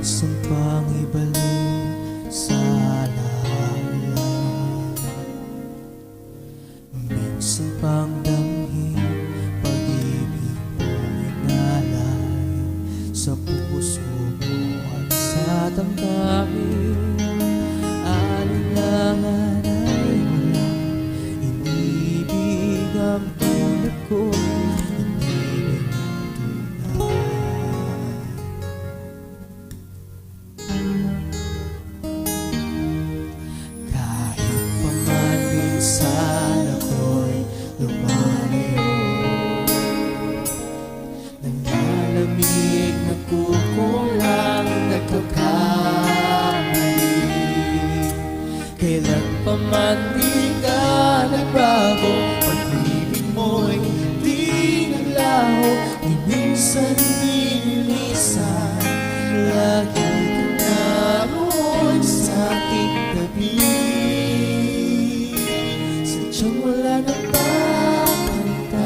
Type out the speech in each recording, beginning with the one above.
minsan pang ibalik sa alaala, minsan pang damhin pag-ibig mo inalay sa puso mo at sa damdamin. Alinlangan ay walang inibig ang tulad ko, inibig ang tunay. Kahit pa man minsan ako'y lumalayo, nanlalamig, nagkukulang, nagkakamali. Kailan pa man di ka nagbago, pag-ibig mo'y di naglaho, di minsan di nilisan. Lagi ka naroon sa aking tabi, sadyang wala nang papantay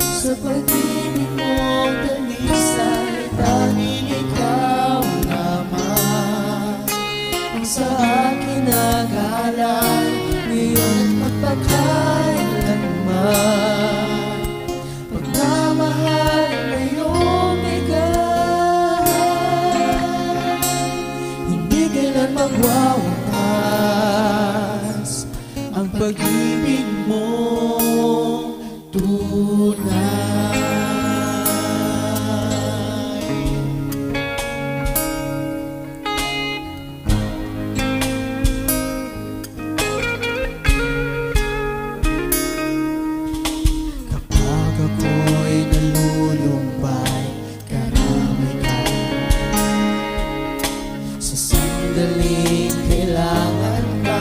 sa pag-ibig mong dalisay. Tanging ikaw lamang ang sa akin nag-aalay, ngayon at magpakailanman. Pagmamahal na iyong bigay, hindi kailan magwawakas ang pag-ibig mong tunay. Kapag ako'y nalulumbay, karamay ka sa sandaling kailangan ka,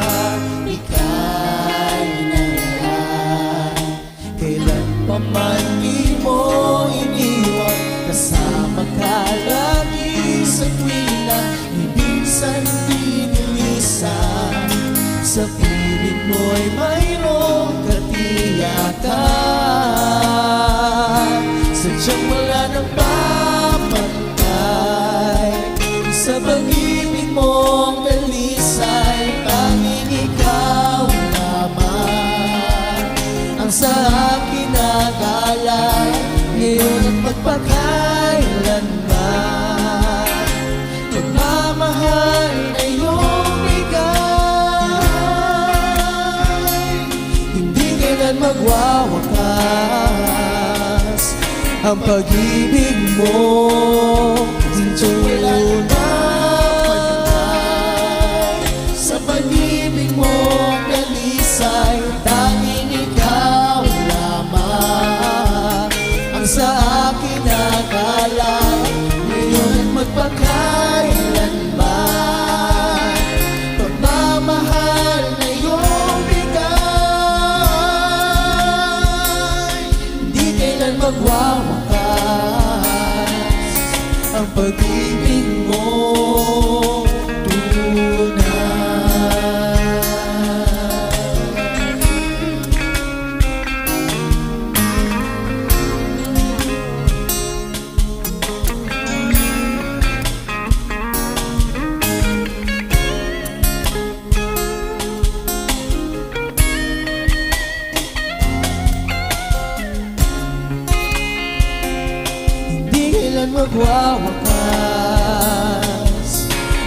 ika'y nailan. Kailan pa man di mo iniwan, kasama ka lagi sa tuwina, di minsan di nilisan. Sa piling mo'y mayroong katiyakan, sadyang wala nang papantay sa pag-ibig mong dalisay. Tanging ikaw lamang ang sa akin nag-aalay, ngayon at magpakailanman. Pagmamahal na iyong bigay, hindi kailan magwawakas ang pag-ibig mo tunay. Sa pag-ibig mo dalisay, tanging ikaw lamang ang sa akin nag-aalay, ngayon magpakailanman. Pagmamahal na iyong bigay, di kailan magwawakas ang pag-ibig mo tunay. Hindi kailan magwawakas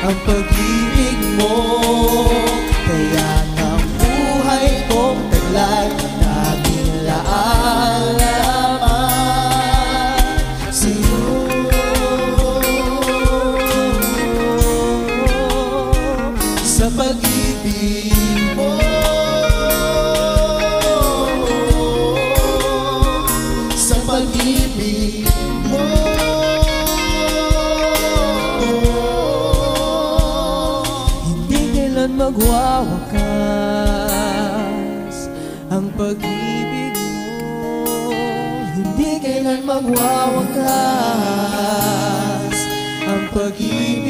ang pag-ibig mo, kaya ng buhay kong taglay naging laalaman sa'yo. Sa pag-ibig mo, sa pag-ibig mo, hindi kailan magwawakas ang pag-ibig mo, hindi kailan magwawakas ang pag-ibig